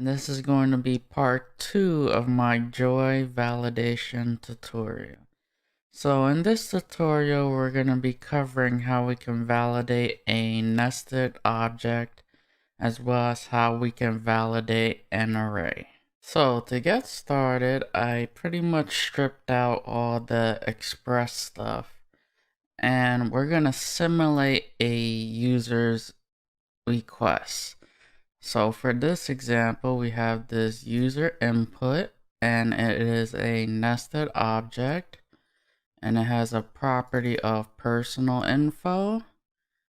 and this is going to be part 2 of my Joi validation tutorial. So in this tutorial, we're going to be covering how we can validate a nested object as well as how we can validate an array. So to get started, I pretty much stripped out all the express stuff, and we're going to simulate a user's request. So for this example, we have this user input, and it is a nested object, and it has a property of personal info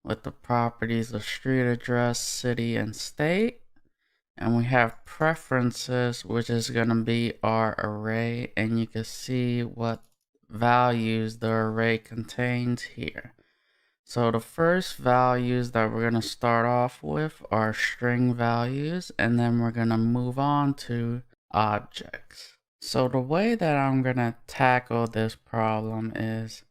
with the properties of street address, city, and state. And we have preferences, which is going to be our array, and you can see what values the array contains here. So the first values that we're going to start off with are string values, and then we're going to move on to objects. So the way that I'm going to tackle this problem is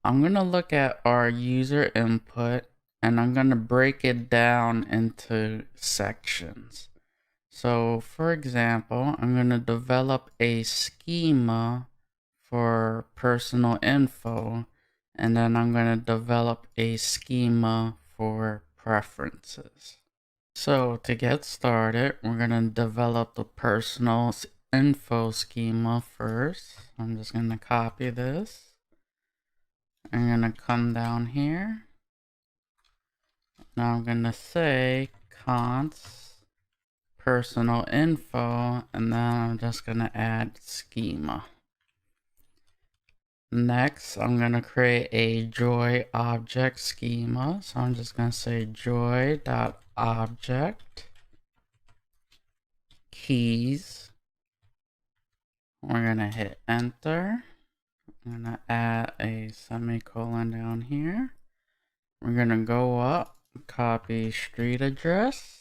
I'm going to look at our user input, and I'm going to break it down into sections. So for example, I'm going to develop a schema for personal info, and then I'm going to develop a schema for preferences. So to get started, we're going to develop the personal info schema first. I'm just going to copy this. I'm going to come down here. Now I'm going to say const personal info, and then I'm just going to add schema. Next, I'm going to create a Joi object schema. So I'm just going to say Joi.object keys. We're going to hit enter. I'm going to add a semicolon down here. We're going to go up, copy street address.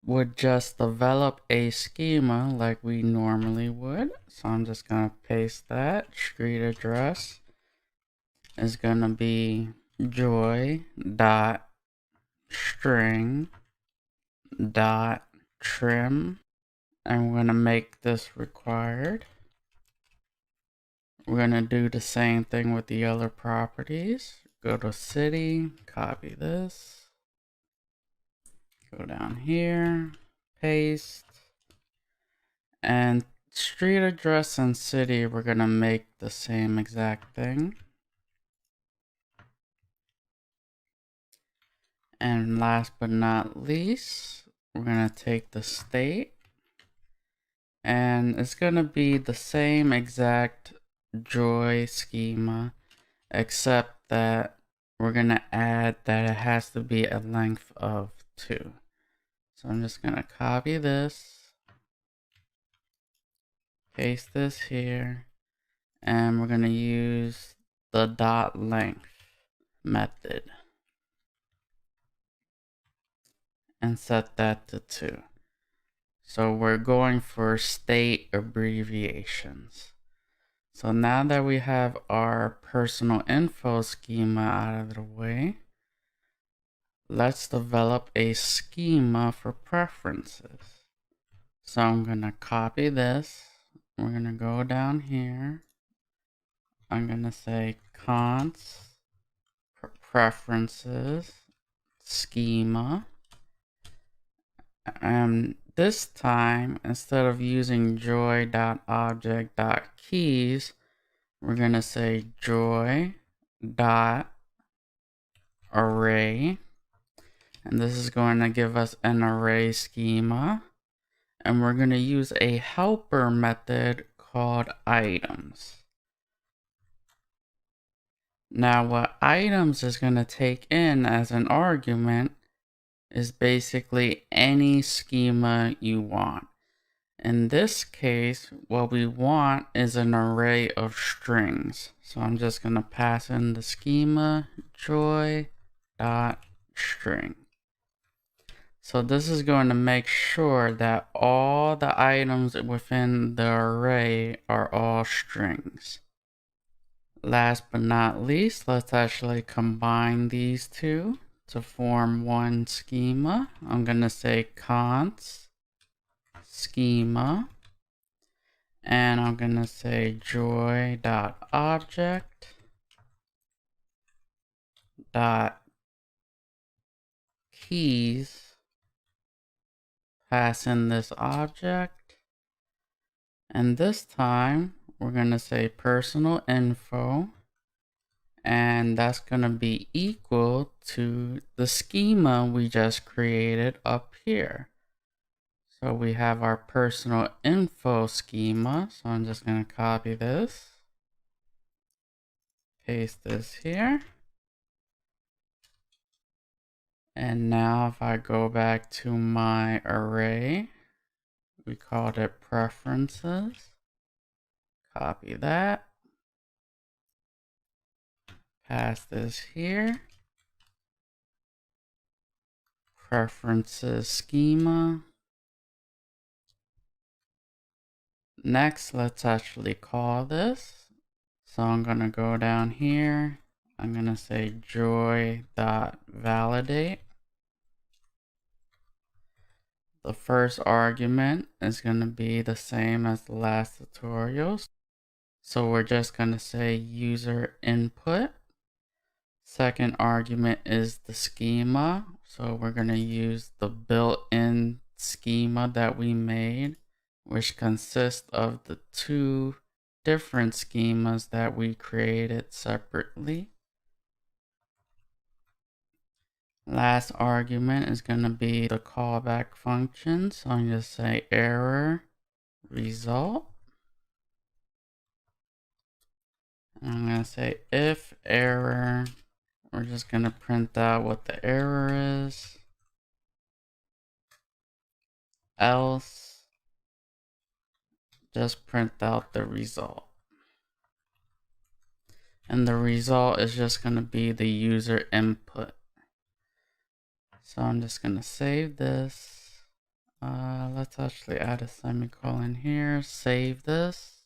Would just develop a schema like we normally would. So I'm just going to paste that. Street address is going to be Joi.string.trim, and we're going to make this required. We're going to do the same thing with the other properties. Go to city, copy this. Go down here, paste, and street address and city, we're going to make the same exact thing. And last but not least, we're going to take the state, and it's going to be the same exact Joi schema, except that we're going to add that it has to be a length of 2. So I'm just going to copy this, paste this here, and we're going to use the .length method and set that to 2. So we're going for state abbreviations. So now that we have our personal info schema out of the way, let's develop a schema for preferences. So I'm going to copy this. We're going to go down here. I'm going to say const preferences schema. And this time, instead of using Joi.object.keys, we're going to say Joi.array. And this is going to give us an array schema. And we're going to use a helper method called items. Now what items is going to take in as an argument is basically any schema you want. In this case, what we want is an array of strings. So I'm just going to pass in the schema Joi.string. So this is going to make sure that all the items within the array are all strings. Last but not least, let's actually combine these two to form one schema. I'm going to say const schema, and I'm gonna say joy.object dot keys, pass in this object, and this time we're gonna say personal info, and that's gonna be equal to the schema we just created up here. So we have our personal info schema. So I'm just gonna copy this, paste this here. And now if I go back to my array, we called it preferences. Copy that. Pass this here. Preferences schema. Next, let's actually call this. So I'm gonna go down here. I'm gonna say joy.validate. The first argument is gonna be the same as the last tutorials. So we're just gonna say user input. Second argument is the schema. So we're gonna use the built-in schema that we made, which consists of the two different schemas that we created separately. Last argument is going to be the callback function. So I'm going to say error result. And I'm going to say if error. We're just going to print out what the error is. Else, just print out the result. And the result is just going to be the user input. So I'm just going to save this. Let's actually add a semicolon here. Save this.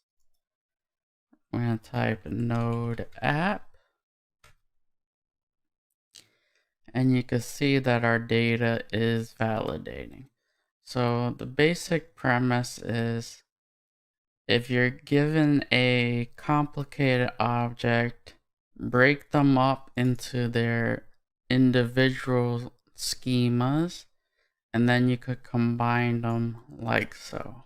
We're going to type node app. And you can see that our data is validating. So the basic premise is if you're given a complicated object, break them up into their individual schemas, and then you could combine them like so.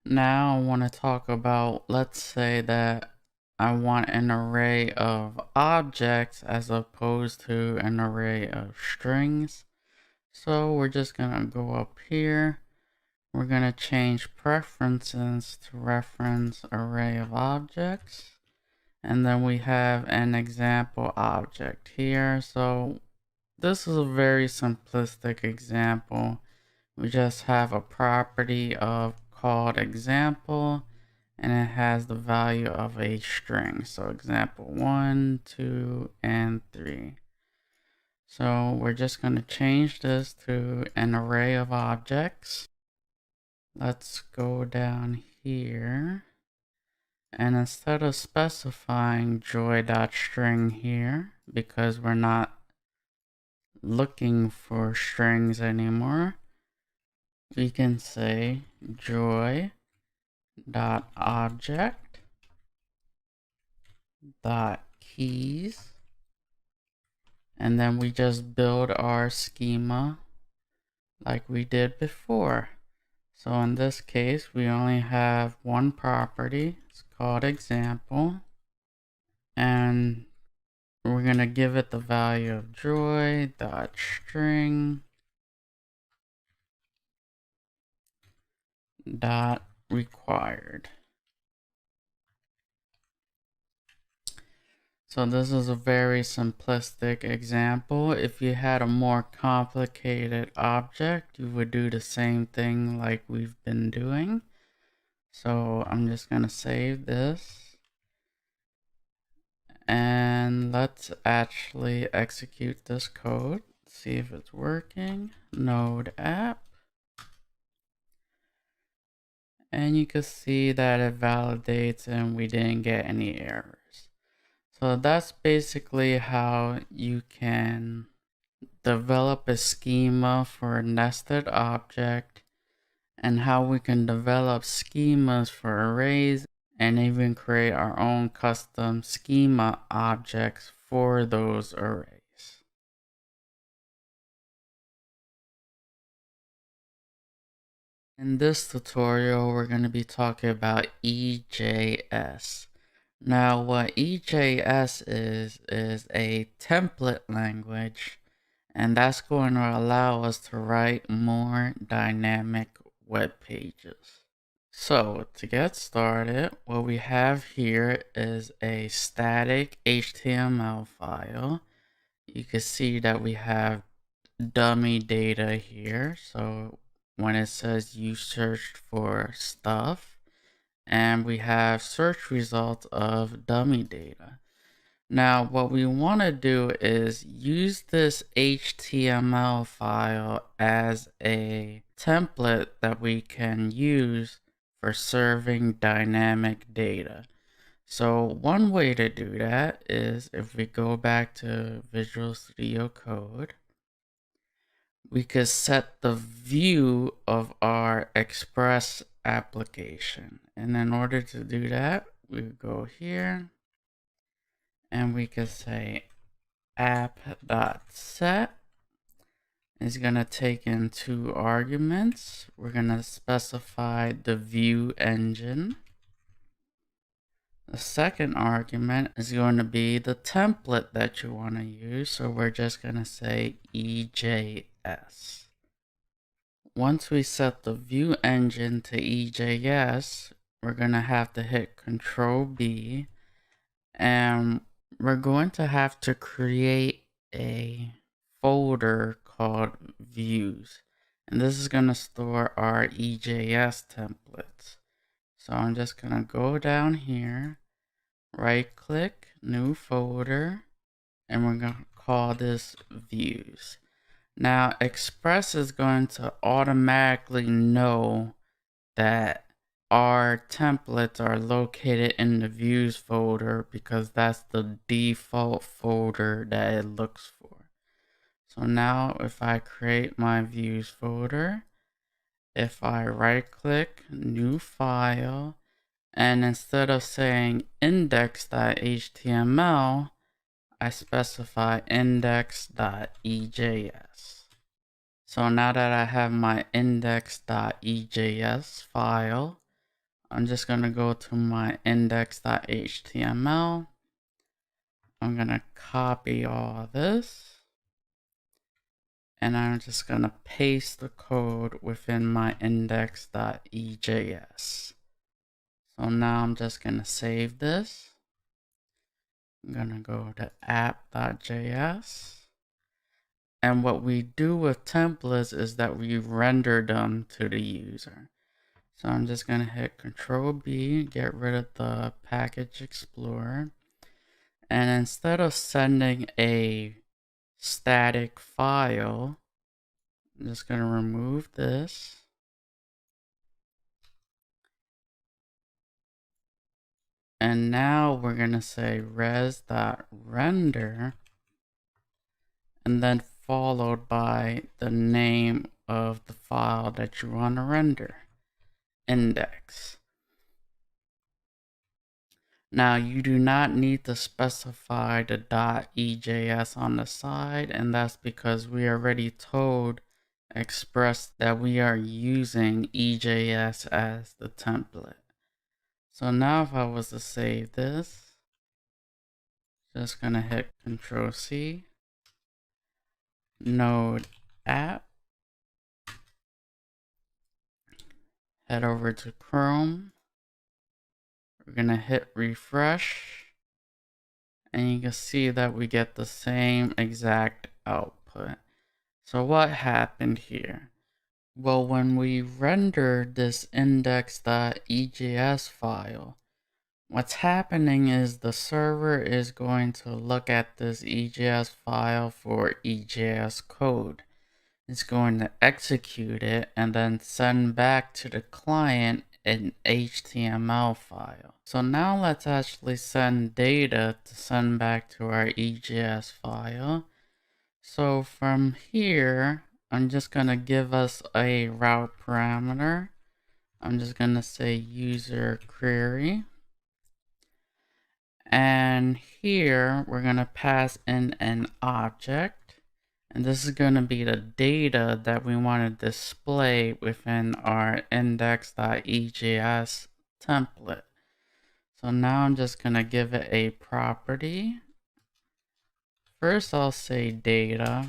Now I want to talk about, let's say that I want an array of objects as opposed to an array of strings. So we're just going to go up here. We're going to change preferences to reference array of objects. And then we have an example object here. So this is a very simplistic example. We just have a property of called example, and it has the value of a string. So example 1, 2, and 3. So we're just going to change this to an array of objects. Let's go down here. And instead of specifying joy.string here, because we're not looking for strings anymore, we can say joy.object.keys, and then we just build our schema like we did before. So in this case, we only have one property. It's called example, and we're going to give it the value of joy.string dot required. So this is a very simplistic example. If you had a more complicated object, you would do the same thing like we've been doing. So I'm just going to save this. And let's actually execute this code. See if it's working. Node app. And you can see that it validates and we didn't get any errors. So that's basically how you can develop a schema for a nested object and how we can develop schemas for arrays and even create our own custom schema objects for those arrays. In this tutorial, we're going to be talking about EJS. Now, what EJS is a template language, and that's going to allow us to write more dynamic web pages. So, to get started, what we have here is a static HTML file. You can see that we have dummy data here. So when it says you searched for stuff, and we have search results of dummy data. Now what we want to do is use this HTML file as a template that we can use for serving dynamic data. So one way to do that is if we go back to Visual Studio Code, we could set the view of our Express application. And in order to do that, we go here and we could say app.set is going to take in 2 arguments. We're going to specify the view engine. The second argument is going to be the template that you want to use. So we're just going to say EJS. Once we set the view engine to EJS, we're going to have to hit Control B, and we're going to have to create a folder called views. And this is going to store our EJS templates. So I'm just going to go down here, right click, new folder, and we're going to call this views. Now, Express is going to automatically know that our templates are located in the views folder because that's the default folder that it looks for. So now if I create my views folder, if I right click, new file, and instead of saying index.html, I specify index.ejs. So now that I have my index.ejs file, I'm just going to go to my index.html. I'm going to copy all this, and I'm just going to paste the code within my index.ejs. So now I'm just going to save this. I'm going to go to app.js. And what we do with templates is that we render them to the user. So I'm just going to hit Control B, get rid of the package explorer. And instead of sending a static file, I'm just going to remove this. And now we're going to say res.render, and then followed by the name of the file that you want to render, index. Now you do not need to specify the .ejs on the side, and that's because we already told Express that we are using EJS as the template. So now if I was to save this, just gonna hit Control C, Node app, head over to Chrome, we're gonna hit refresh, and you can see that we get the same exact output. So what happened here? Well, when we rendered this index.ejs file, what's happening is the server is going to look at this EJS file for EJS code. It's going to execute it and then send back to the client an HTML file. So now let's actually send data to send back to our EJS file. So from here, I'm just going to give us a route parameter. I'm just going to say user query. And here we're going to pass in an object. And this is going to be the data that we want to display within our index.ejs template. So now I'm just going to give it a property. First I'll say data.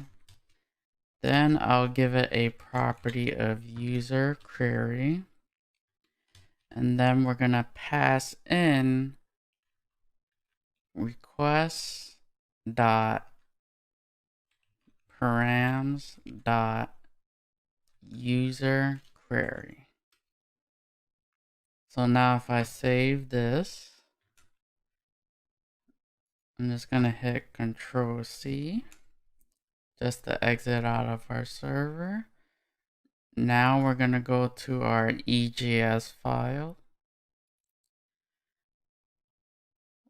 Then I'll give it a property of user query. And then we're going to pass in request dot params dot user query. So now if I save this, I'm just going to hit Control C just to exit out of our server. Now we're going to go to our EJS file.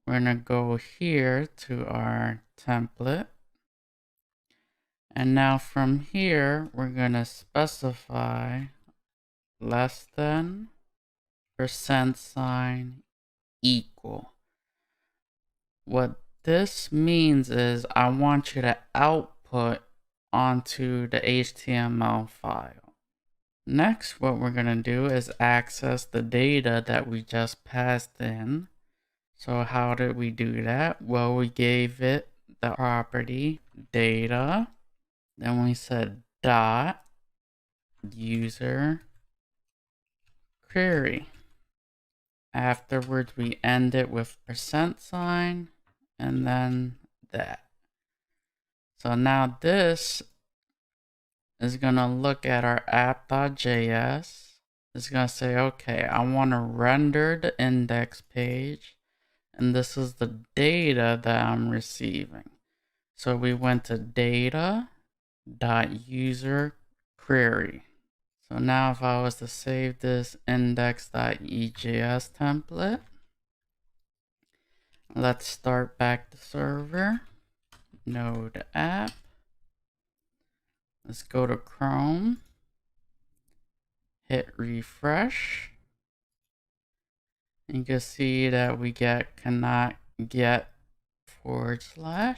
We're going to go here to our template. And now from here, we're going to specify less than %, equal. What this means is I want you to output onto the HTML file. Next, what we're going to do is access the data that we just passed in. So how did we do that? Well, we gave it the property data. Then we said dot user query. Afterwards, we end it with %, and then that. So now this is going to look at our app.js. It's going to say, okay, I want to render the index page, and this is the data that I'm receiving. So we went to data.user query. So now if I was to save this index.ejs template, let's start back the server, node app. Let's go to Chrome, hit refresh. You can see that we cannot get /,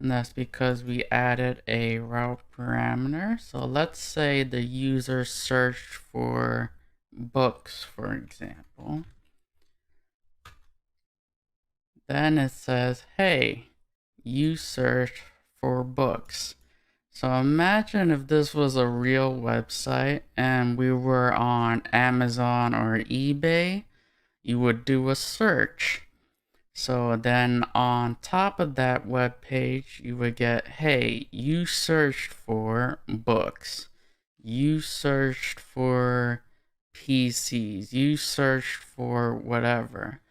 and that's because we added a route parameter. So let's say the user searched for books, for example. Then it says, hey, you searched for books. So imagine if this was a real website and we were on Amazon or eBay, you would do a search. So then on top of that web page, you would get, hey, you searched for books. You searched for PCs. You searched for whatever.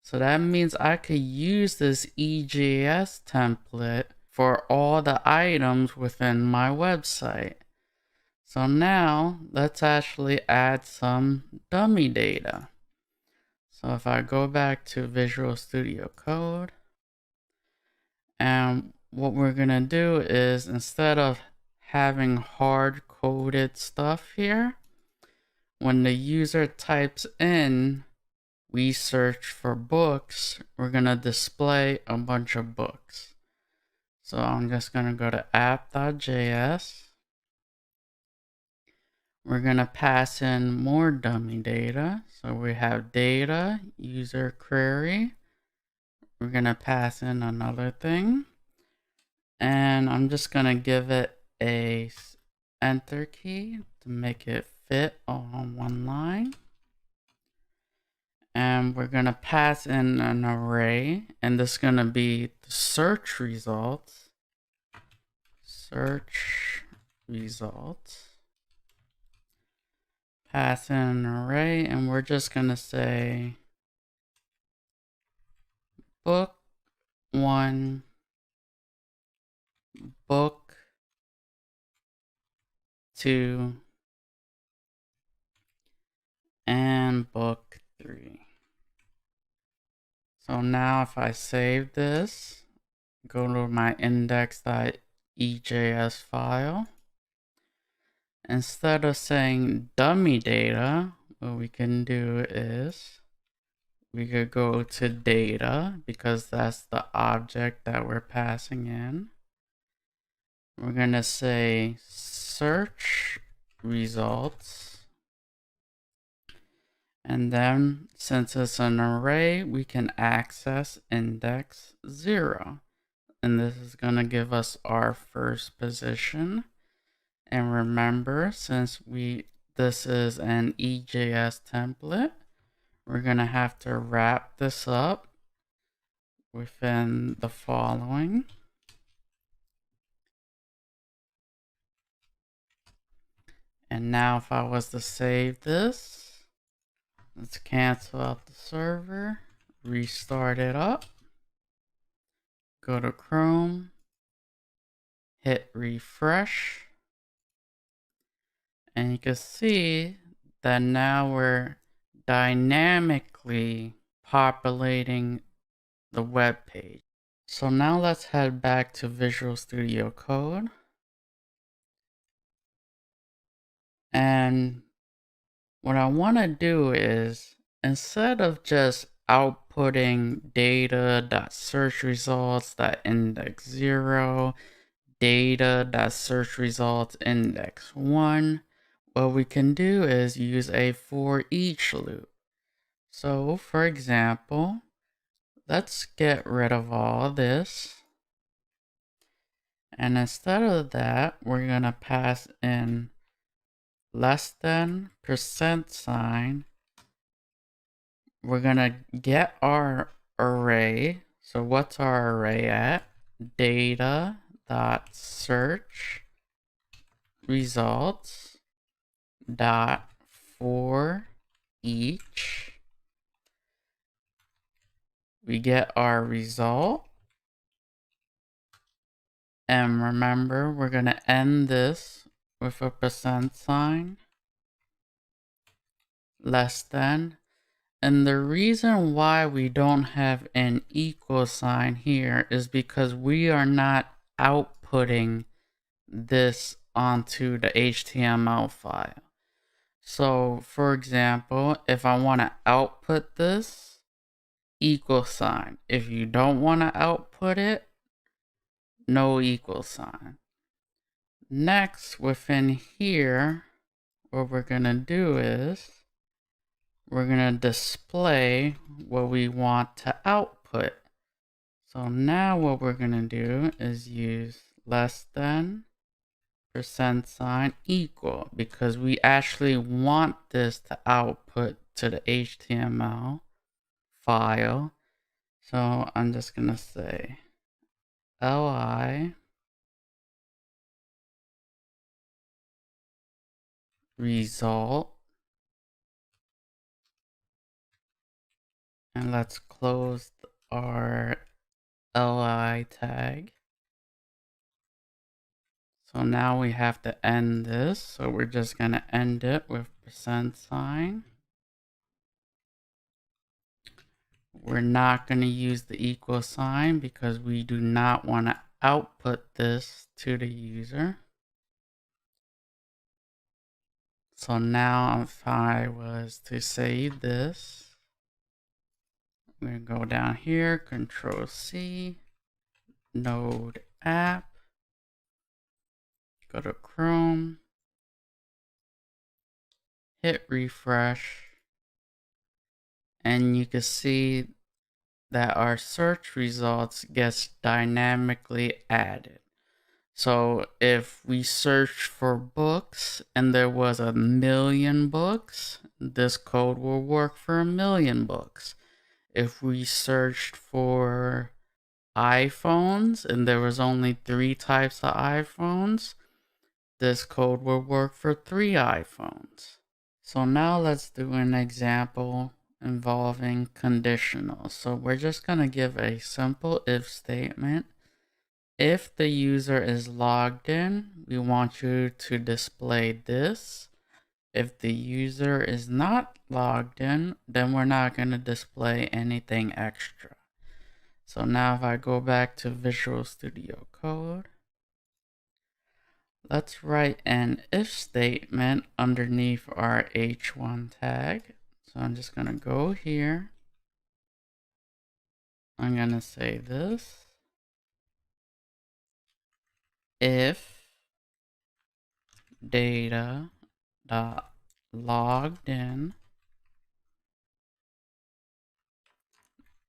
So that means I could use this EJS template for all the items within my website. So now let's actually add some dummy data. So if I go back to Visual Studio Code, and what we're gonna do is instead of having hard-coded stuff here, when the user types in, we search for books, we're gonna display a bunch of books. So I'm just gonna go to app.js. We're gonna pass in more dummy data. So we have data, user query. We're gonna pass in another thing. And I'm just gonna give it a enter key to make it fit all on one line. And we're gonna pass in an array, and this is gonna be the search results. Search results. Pass in an array, and we're just gonna say book 1, book 2, and book 3. So now if I save this, go to my index.ejs file, instead of saying dummy data, what we can do is we could go to data because that's the object that we're passing in. We're going to say search results. And then since it's an array, we can access index 0. And this is going to give us our first position. And remember, since this is an EJS template, we're going to have to wrap this up within the following. And now if I was to save this, let's cancel out the server, restart it up, go to Chrome, hit refresh, and you can see that now we're dynamically populating the web page. So now let's head back to Visual Studio Code. And what I want to do is, instead of just outputting data.search results.index 0, data.search results index 1, what we can do is use a for each loop. So for example, let's get rid of all this. And instead of that, we're going to pass in less than %. We're going to get our array. So what's our array at? Data.search results dot for each. We get our result. And remember, we're going to end this with a %, less than. And the reason why we don't have an equal sign here is because we are not outputting this onto the HTML file. So for example, if I want to output this, equal sign. If you don't want to output it, no equal sign. Next, within here, what we're going to do is we're going to display what we want to output. So now what we're going to do is use less than %, equal, because we actually want this to output to the HTML file. So I'm just going to say li result, and let's close our li tag. So now we have to end this. So we're just going to end it with %. We're not going to use the equal sign because we do not want to output this to the user. So now if I was to save this, we're going to go down here, Control C, Node app, go to Chrome, hit refresh, and you can see that our search results gets dynamically added. So if we search for books and there was 1,000,000 books, this code will work for 1,000,000 books. If we searched for iPhones and there was only 3 types of iPhones, this code will work for 3 iPhones. So now let's do an example involving conditionals. So we're just going to give a simple if statement. If the user is logged in, we want you to display this. If the user is not logged in, then we're not going to display anything extra. So now if I go back to Visual Studio Code, Let's write an if statement underneath our h1 tag. So I'm just going to go here. I'm going to say this. If data dot logged in,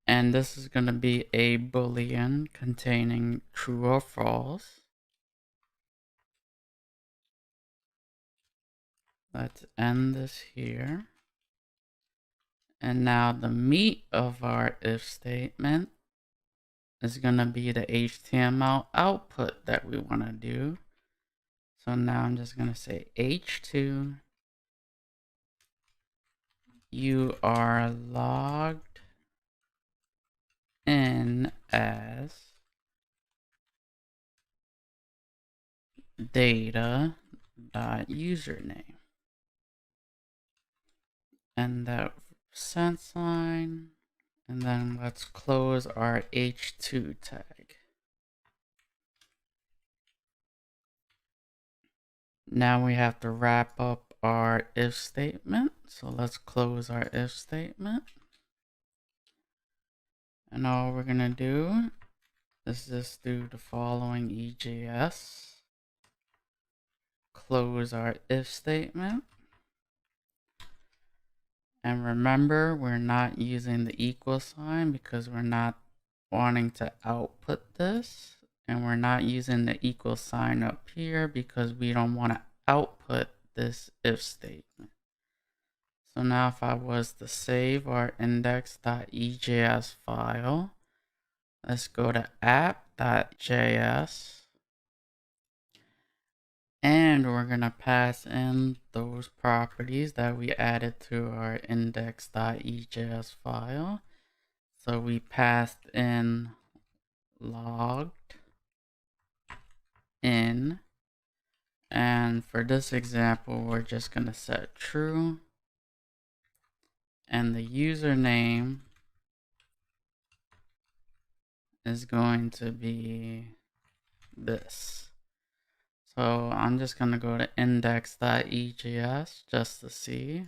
and this is going to be a boolean containing true or false. Let's end this here. And now the meat of our if statement is going to be the HTML output that we want to do. So now I'm just going to say h2, you are logged in as data.username. And that % sign. And then let's close our h2 tag. Now we have to wrap up our if statement. So let's close our if statement. And all we're going to do is just do the following EJS. Close our if statement. And remember, we're not using the equal sign because we're not wanting to output this. And we're not using the equal sign up here because we don't want to output this if statement. So now if I was to save our index.ejs file, let's go to app.js. And we're going to pass in those properties that we added to our index.ejs file. So we passed in logged in. And for this example, we're just going to set true. And the username is going to be this. So I'm just going to go to index.ejs just to see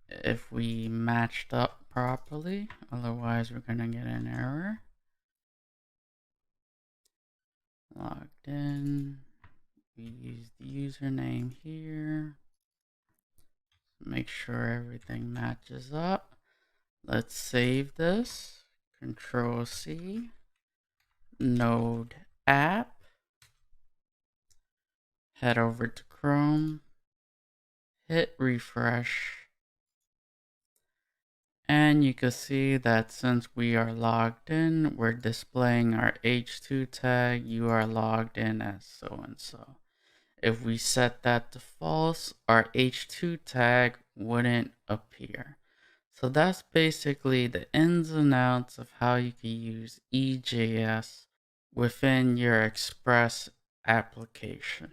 if we matched up properly. Otherwise, we're going to get an error. Logged in. We use the username here. Make sure everything matches up. Let's save this. Control C. Node app. Head over to Chrome. Hit refresh. And you can see that since we are logged in, we're displaying our h2 tag. You are logged in as so-and-so. If we set that to false, our h2 tag wouldn't appear. So that's basically the ins and outs of how you can use EJS within your Express application.